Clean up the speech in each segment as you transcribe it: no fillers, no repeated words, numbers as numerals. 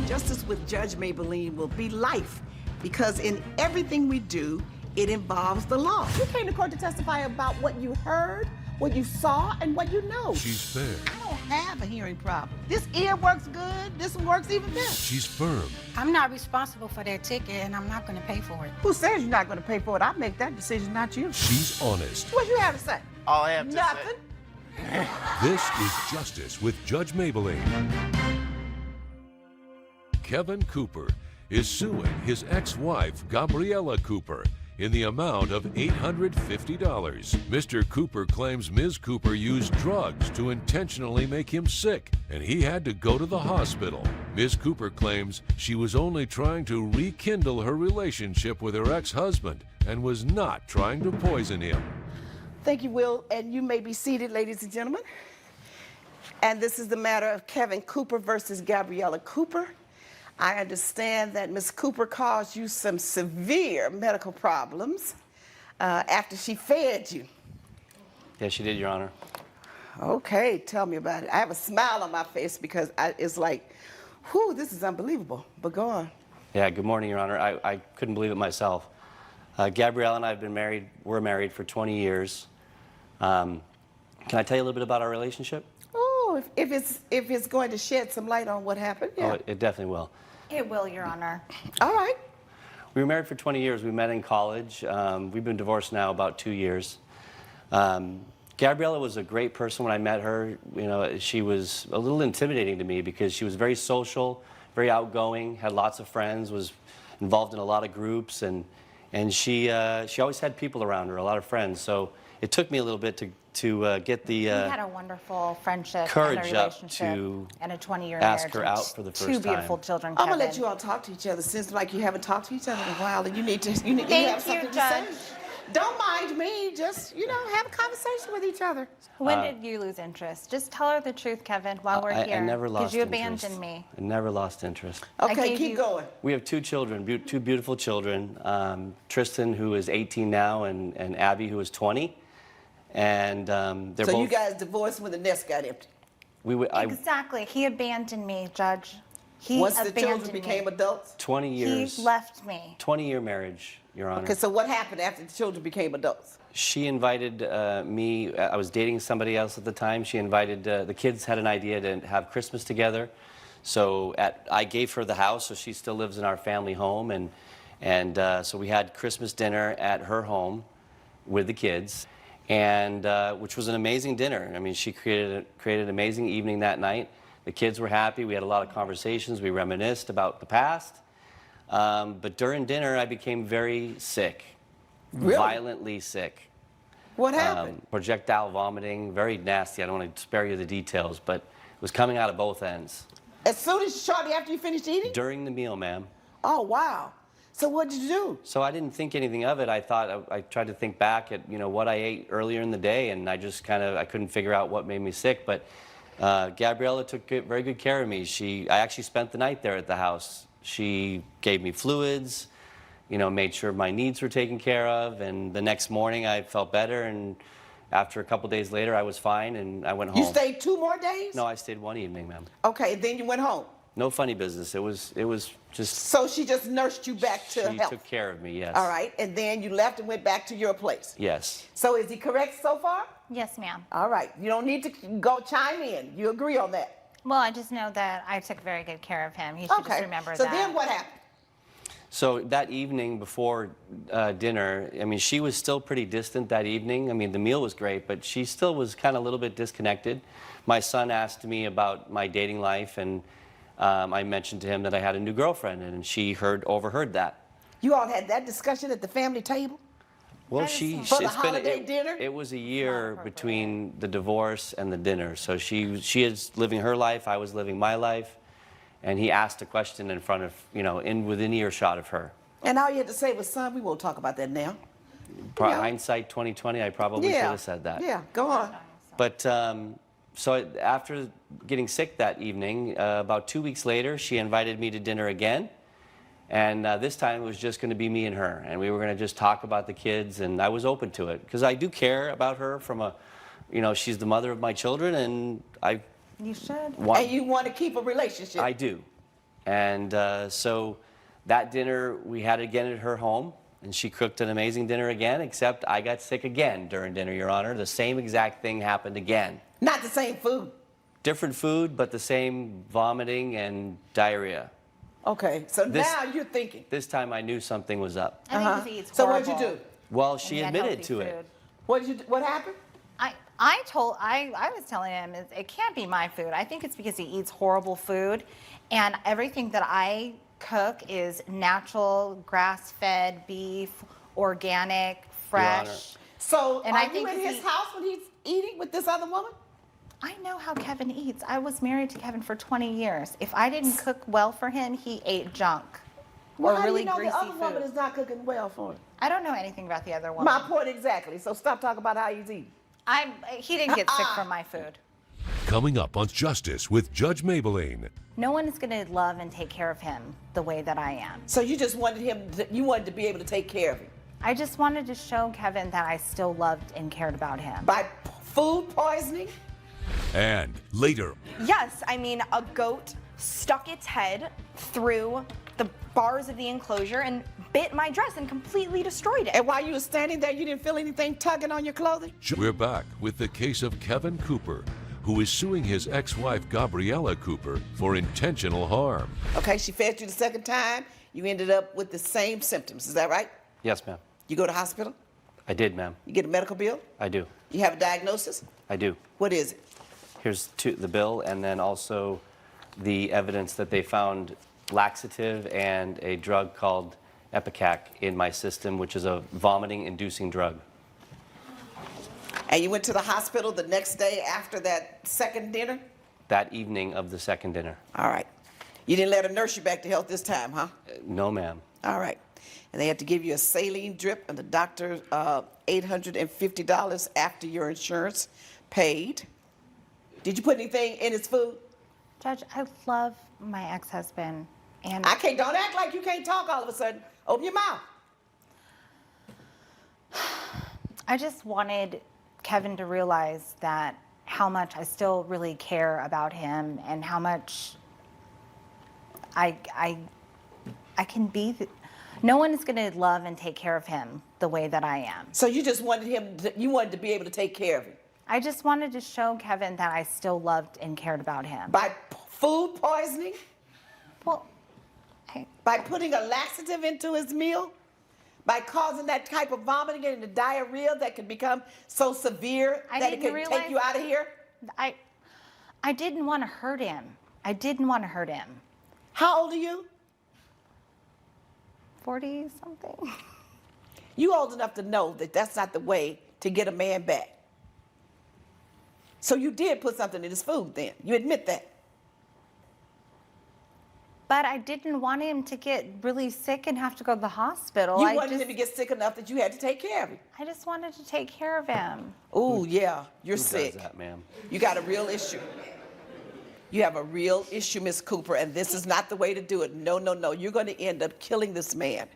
Justice with Judge Mablean will be life because in everything we do, it involves the law. You came to court to testify about what you heard, what you saw, and what you know. She's fair. I don't have a hearing problem. This ear works good. This one works even better. She's firm. I'm not responsible for their ticket, and I'm not going to pay for it. Who says you're not going to pay for it? I make that decision, not you. She's honest. What you have to say? All I have to Nothing. say. This is Justice with Judge Mablean. Kevin Cooper is suing his ex-wife, Gabriella Cooper, in the amount of $850. Mr. Cooper claims Ms. Cooper used drugs to intentionally make him sick, and he had to go to the hospital. Ms. Cooper claims she was only trying to rekindle her relationship with her ex-husband and was not trying to poison him. Thank you, Will, and you may be seated, ladies and gentlemen. And this is the matter of Kevin Cooper versus Gabriella Cooper. I understand that Ms. Cooper caused you some severe medical problems after she fed you. Yes, she did, Your Honor. Okay, tell me about it. I have a smile on my face because it's like, whew, this is unbelievable, but go on. Yeah, good morning, Your Honor. I couldn't believe it myself. Gabrielle and I have been married, we're married for 20 years. Can I tell you a little bit about our relationship? Oh, if it's going to shed some light on what happened, yeah. Oh, it definitely will. It will, Your Honor. All right. We were married for 20 years. We met in college. We've been divorced now about 2 years. Gabriella was a great person when I met her. You know, she was a little intimidating to me because she was very social, very outgoing, had lots of friends, was involved in a lot of groups, and she always had people around her, a lot of friends. So it took me a little bit to get the We had a wonderful friendship courage and a up relationship to and a 20-year ask marriage. her and out for the first two time. beautiful children, I'm Kevin. gonna let you all talk to each other. Seems like you haven't talked to each other in a while, and you need to. You Thank have you, something Judge. to say. Don't mind me. Just have a conversation with each other. When did you lose interest? Just tell her the truth, Kevin, while we're here. I never lost because you interest. abandoned me. I never lost interest. Okay, gave keep you- going. We have two children, two beautiful children. Tristan, who is 18 now, and Abby, who is 20. And they're So both. you guys divorced when the nest got empty. Exactly. He abandoned me, Judge. He Once the abandoned children became me. adults. 20 years. He left me. 20-year marriage, Your Honor. Okay, so what happened after the children became adults? She invited me. I was dating somebody else at the time. She invited the kids had an idea to have Christmas together. So I gave her the house, so she still lives in our family home, and so we had Christmas dinner at her home with the kids, and which was an amazing dinner. I mean, she created an amazing evening that night. The kids were happy. We had a lot of conversations. We reminisced about the past. But during dinner, I became very sick, Really? violently sick. What happened? Projectile vomiting, very nasty. I don't want to spare you the details, but it was coming out of both ends. As soon as shortly after you finished eating? During the meal, ma'am. Oh wow. So what did you do? So I didn't think anything of it. I thought, I tried to think back at, what I ate earlier in the day, and I just I couldn't figure out what made me sick. But Gabriella took very good care of me. I actually spent the night there at the house. She gave me fluids, made sure my needs were taken care of, and the next morning I felt better, and after a couple days later I was fine, and I went home. You stayed 2 more days? No, I stayed one evening, ma'am. Okay, then you went home. No funny business. It was just. So she just nursed you back to She health. took care of me, yes. All right, and then you left and went back to your place. Yes. So is he correct so far? Yes, ma'am. All right, you don't need to go chime in. You agree on that? Well, I just know that I took very good care of him. You should just remember so that. So then what happened? So that evening before dinner, I mean, she was still pretty distant that evening. I mean, the meal was great, but she still was kind of a little bit disconnected. My son asked me about my dating life, and I mentioned to him that I had a new girlfriend, and she overheard that. You all had that discussion at the family table? Well, For the holiday dinner? It was a year between the divorce and the dinner. So she is living her life, I was living my life, and he asked a question in front of, within earshot of her. And all you had to say was, son, we won't talk about that now. Hindsight 2020, I probably should have said that. Yeah, go on. But so after getting sick that evening, about 2 weeks later, she invited me to dinner again. And this time it was just going to be me and her. And we were going to just talk about the kids, and I was open to it. Because I do care about her from she's the mother of my children, and You should. And you want to keep a relationship? I do. And so that dinner we had again at her home, and she cooked an amazing dinner again, except I got sick again during dinner, Your Honor. The same exact thing happened again. Not the same food. Different food, but the same vomiting and diarrhea. Okay, so This- now you're thinking. This time I knew something was up. I think 'cause he eats So what'd you horrible do? Well, she and admitted unhealthy to it. food. What happened? I was telling him it can't be my food. I think it's because he eats horrible food, and everything that I cook is natural, grass-fed beef, organic, fresh. So And are I you think in if his house when he's eating with this other woman? I know how Kevin eats. I was married to Kevin for 20 years. If I didn't cook well for him, he ate junk Well, or how really do you know greasy the other woman food. is not cooking well for him? I don't know anything about the other woman. My point exactly. So stop talking about how he's eating. He didn't get sick from my food. Coming up on Justice with Judge Mablean. No one is going to love and take care of him the way that I am. So you just wanted you wanted to be able to take care of him. I just wanted to show Kevin that I still loved and cared about him. By food poisoning? And later, Yes, I mean, a goat stuck its head through the bars of the enclosure and bit my dress and completely destroyed it. And while you were standing there, you didn't feel anything tugging on your clothing? we're back with the case of Kevin Cooper, who is suing his ex-wife Gabriella Cooper for intentional harm. Okay, she fed you the second time. You ended up with the same symptoms. Is that right? Yes, ma'am. You go to the hospital? I did, ma'am. You get a medical bill? I do. You have a diagnosis? I do. What is it? Here's the bill, and then also the evidence that they found laxative and a drug called Epicac in my system, which is a vomiting-inducing drug. And you went to the hospital the next day after that second dinner? That evening of the second dinner. All right. You didn't let her nurse you back to health this time, huh? No, ma'am. All right. And they had to give you a saline drip and the doctor $850 after your insurance paid. Did you put anything in his food? Judge, I love my ex-husband, and Don't act like you can't talk all of a sudden. Open your mouth. I just wanted Kevin to realize that how much I still really care about him and how much I can be. No one is going to love and take care of him the way that I am. So you just wanted you wanted to be able to take care of him. I just wanted to show Kevin that I still loved and cared about him. By food poisoning? Well, By putting a laxative into his meal? By causing that type of vomiting and the diarrhea that can become so severe I that it didn't can take you out of here? I didn't want to hurt him. I didn't want to hurt him. How old are you? 40 something. You old enough to know that that's not the way to get a man back. So you did put something in his food then. You admit that. But I didn't want him to get really sick and have to go to the hospital. You wanted him to get sick enough that you had to take care of him. I just wanted to take care of him. Oh, yeah, you're Who sick. does that, ma'am? You got a real issue. You have a real issue, Miss Cooper, and this is not the way to do it. No, no, no. You're going to end up killing this man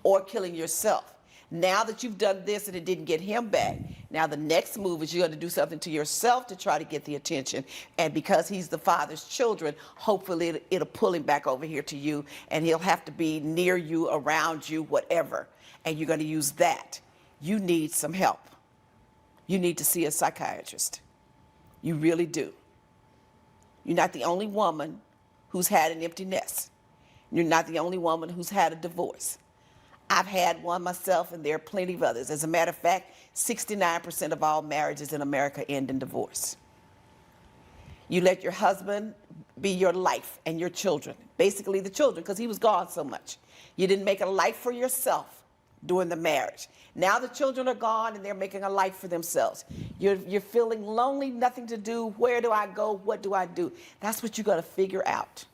or killing yourself. Now that you've done this and it didn't get him back, now the next move is you're going to do something to yourself to try to get the attention. And because he's the father's children, hopefully it'll pull him back over here to you, and he'll have to be near you, around you, whatever. And you're going to use that. You need some help. You need to see a psychiatrist. You really do. You're not the only woman who's had an empty nest. You're not the only woman who's had a divorce. I've had one myself, and there are plenty of others. As a matter of fact, 69% of all marriages in America end in divorce. You let your husband be your life and your children, basically the children, because he was gone so much. You didn't make a life for yourself during the marriage. Now the children are gone, and they're making a life for themselves. You're feeling lonely, nothing to do. Where do I go? What do I do? That's what you got to figure out,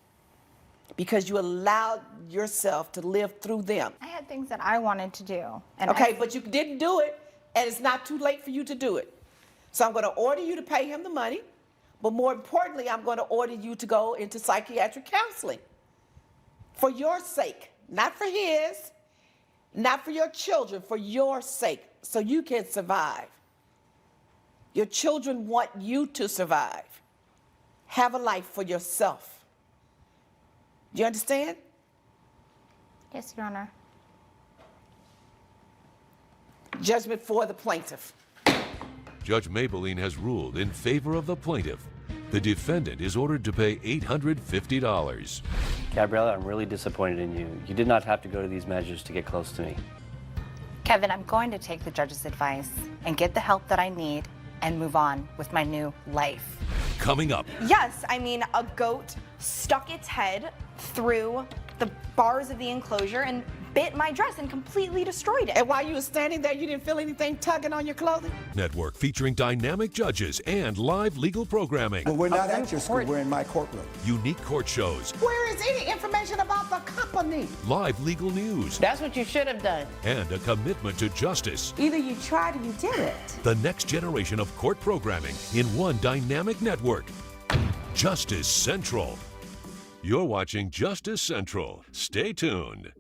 because you allowed yourself to live through them. I had things that I wanted to do. And Okay, but you didn't do it, and it's not too late for you to do it. So I'm going to order you to pay him the money, but more importantly, I'm going to order you to go into psychiatric counseling for your sake, not for his, not for your children, for your sake, so you can survive. Your children want you to survive. Have a life for yourself. Do you understand? Yes, Your Honor. Judgment for the plaintiff. Judge Mablean has ruled in favor of the plaintiff. The defendant is ordered to pay $850. Gabriella, I'm really disappointed in you. You did not have to go to these measures to get close to me. Kevin, I'm going to take the judge's advice and get the help that I need and move on with my new life. Coming up, Yes, I mean, a goat stuck its head through the bars of the enclosure and bit my dress and completely destroyed it. And while you were standing there, you didn't feel anything tugging on your clothing? network featuring dynamic judges and live legal programming. Well, we're not at your school, we're in my courtroom. Unique court shows, Where is any information about the company? live legal news, That's what you should have done. and a commitment to justice. Either you tried or you did it. The next generation of court programming in one dynamic network. Justice Central. You're watching Justice Central. Stay tuned.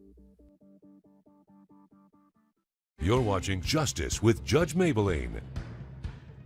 You're watching Justice with Judge Mablean.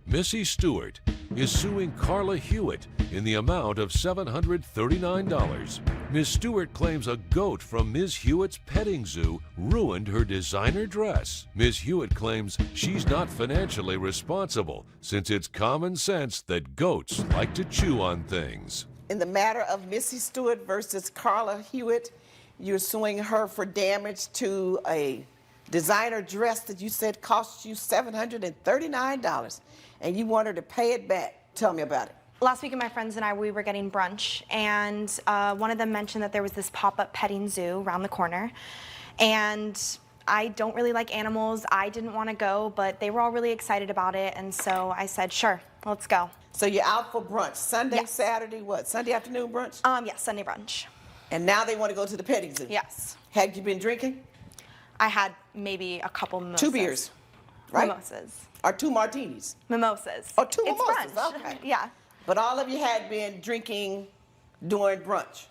Missy Stewart is suing Carla Hewitt in the amount of $739. Ms. Stewart claims a goat from Ms. Hewitt's petting zoo ruined her designer dress. Ms. Hewitt claims she's not financially responsible since it's common sense that goats like to chew on things. In the matter of Missy Stewart versus Carla Hewitt, you're suing her for damage to a designer dress that you said cost you $739, and you want her to pay it back. Tell me about it. Last weekend, my friends and I, we were getting brunch, and one of them mentioned that there was this pop-up petting zoo around the corner. And I don't really like animals. I didn't want to go, but they were all really excited about it, and so I said, sure, let's go. So you're out for brunch, Sunday, Yes. Saturday, what? Sunday afternoon brunch? Yes, Sunday brunch. And now they want to go to the petting zoo? Yes. Had you been drinking? I had maybe a couple mimosas. 2 beers, right? Mimosas. Or 2 martinis? Mimosas. Oh, 2 It's mimosas, brunch. okay. Yeah. But all of you had been drinking during brunch?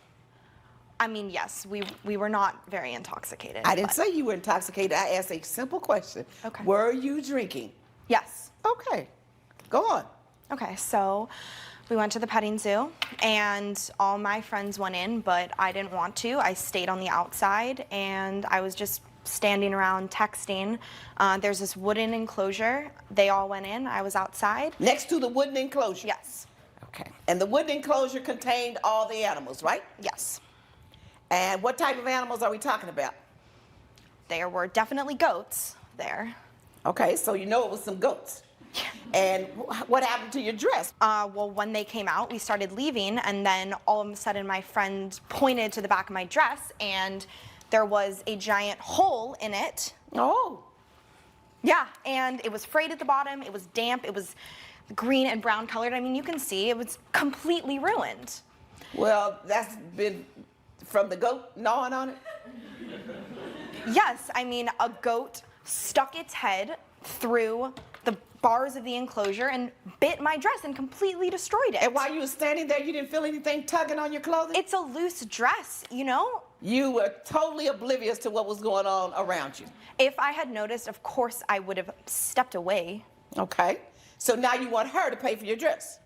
I mean, yes, we were not very intoxicated. I didn't but- say you were intoxicated. I asked a simple question. Okay. Were you drinking? Yes. Okay, go on. Okay, so we went to the petting zoo, and all my friends went in, but I didn't want to. I stayed on the outside, and I was just standing around texting. There's this wooden enclosure. They all went in. I was outside. Next to the wooden enclosure? Yes. Okay. And the wooden enclosure contained all the animals, right? Yes. And what type of animals are we talking about? There were definitely goats there. Okay, so you know it was some goats. And what happened to your dress? Well, when they came out, we started leaving, and then all of a sudden my friend pointed to the back of my dress, and there was a giant hole in it. Oh, Yeah, and it was frayed at the bottom, it was damp, it was green and brown colored. I mean, you can see it was completely ruined. well, that's been from the goat gnawing on it? Yes, I mean, a goat stuck its head through the bars of the enclosure and bit my dress and completely destroyed it. And while you were standing there, you didn't feel anything tugging on your clothing? It's a loose dress, you know? You were totally oblivious to what was going on around you. If I had noticed, of course, I would have stepped away. Okay. So now you want her to pay for your dress?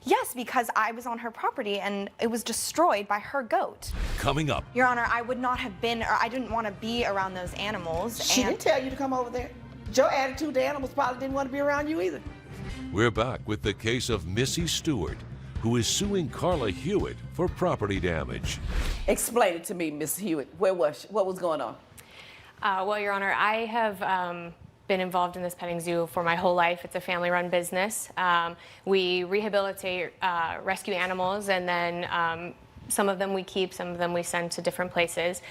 Yes, because I was on her property and it was destroyed by her goat. Coming up, Your Honor, I would not have been, or I didn't want to be around those animals. She and didn't tell you to come over there. Your attitude, the animals probably didn't want to be around you either. we're back with the case of Missy Stewart, who is suing Carla Hewitt for property damage. Explain it to me, Miss Hewitt. Where was she? What was going on? Well, Your Honor, I have been involved in this petting zoo for my whole life. It's a family-run business. We rehabilitate rescue animals, and then some of them we keep, some of them we send to different places.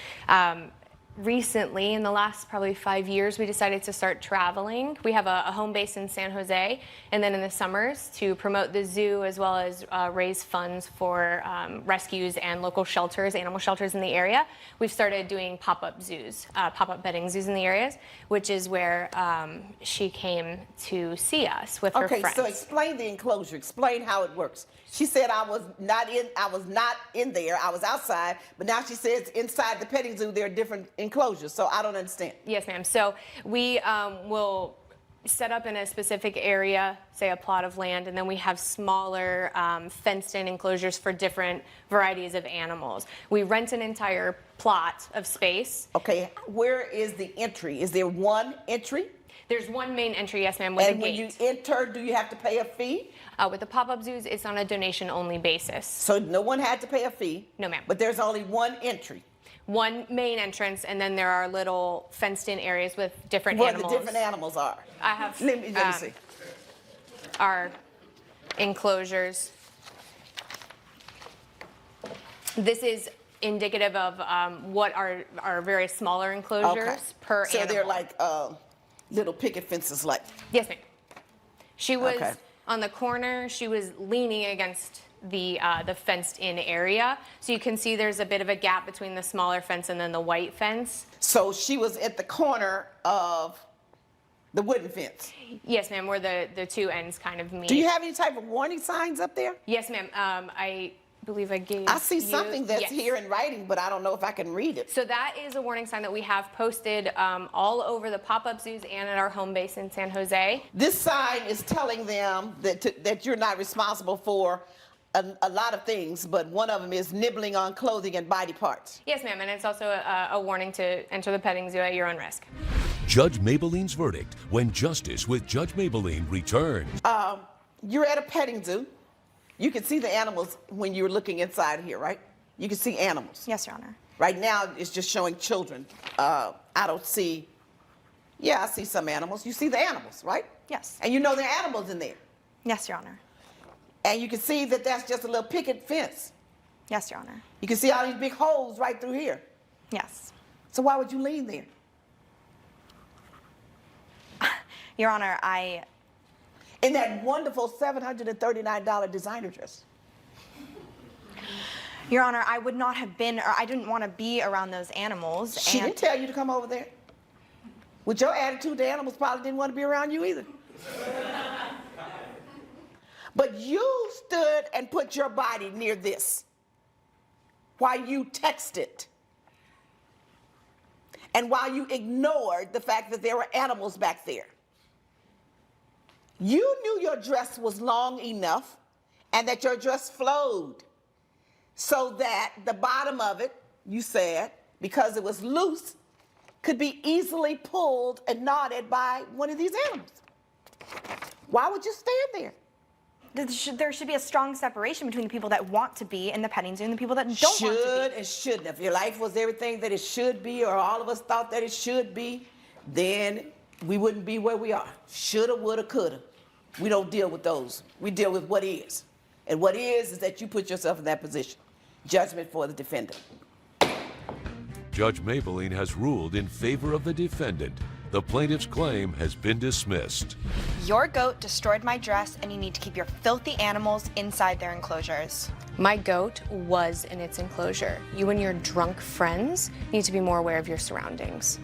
Recently, in the last probably 5 years, we decided to start traveling. We have a home base in San Jose, and then in the summers to promote the zoo as well as raise funds for rescues and local shelters, animal shelters in the area. We've started doing pop-up zoos, pop-up petting zoos in the areas, which is where she came to see us with her Okay, friends. so explain the enclosure. Explain how it works. She said I was not in there. I was outside, but now she says inside the petting zoo there are different enclosures. So I don't understand. Yes, ma'am. So we will set up in a specific area, say a plot of land, and then we have smaller fenced-in enclosures for different varieties of animals. We rent an entire plot of space. Okay, where is the entry? Is there one entry? There's one main entry, yes, ma'am, with a And when gate. you enter, do you have to pay a fee? With the pop-up zoos, it's on a donation-only basis. So no one had to pay a fee? No, ma'am. But there's only one entry? One main entrance, and then there are little fenced-in areas with different Where animals. the different animals are? I have Let me see. our enclosures. This is indicative of what are our very smaller enclosures per so animal. they're like little picket fences like. Yes, ma'am. She was Okay. on the corner. She was leaning against the fenced-in area, so you can see there's a bit of a gap between the smaller fence and then the white fence. So she was at the corner of the wooden fence. Yes, ma'am. Where the two ends kind of meet. Do you have any type of warning signs up there? Yes, ma'am. I believe I gave. I see you- something that's yes. here in writing, but I don't know if I can read it. So that is a warning sign that we have posted all over the pop-up zoos and at our home base in San Jose. This sign is telling them that you're not responsible for a lot of things, but one of them is nibbling on clothing and body parts. Yes, ma'am, and it's also a warning to enter the petting zoo at your own risk. Judge Mablean's verdict when Justice with Judge Mablean returns. You're at a petting zoo. You can see the animals when you're looking inside here, right? You can see animals. Yes, Your Honor. Right now, it's just showing children. I don't see, I see some animals. You see the animals, right? Yes. And you know there are animals in there. Yes, Your Honor. And you can see that that's just a little picket fence. Yes, Your Honor. You can see all these big holes right through here. Yes. So why would you lean there? Your Honor, In that wonderful $739 designer dress. Your Honor, I would not have been, or I didn't want to be around those animals. She and didn't tell you to come over there. With your attitude, the animals probably didn't want to be around you either. But you stood and put your body near this while you texted and while you ignored the fact that there were animals back there. You knew your dress was long enough and that your dress flowed so that the bottom of it, you said, because it was loose, could be easily pulled and knotted by one of these animals. Why would you stand there? there should be a strong separation between the people that want to be in the petting zoo and the people that don't want to Should be. and shouldn't. If your life was everything that it should be, or all of us thought that it should be, then we wouldn't be where we are. Shoulda, woulda, coulda. We don't deal with those. We deal with what is. And what is that you put yourself in that position. Judgment for the defendant. Judge Mablean has ruled in favor of the defendant. The plaintiff's claim has been dismissed. Your goat destroyed my dress, and you need to keep your filthy animals inside their enclosures. My goat was in its enclosure. You and your drunk friends need to be more aware of your surroundings.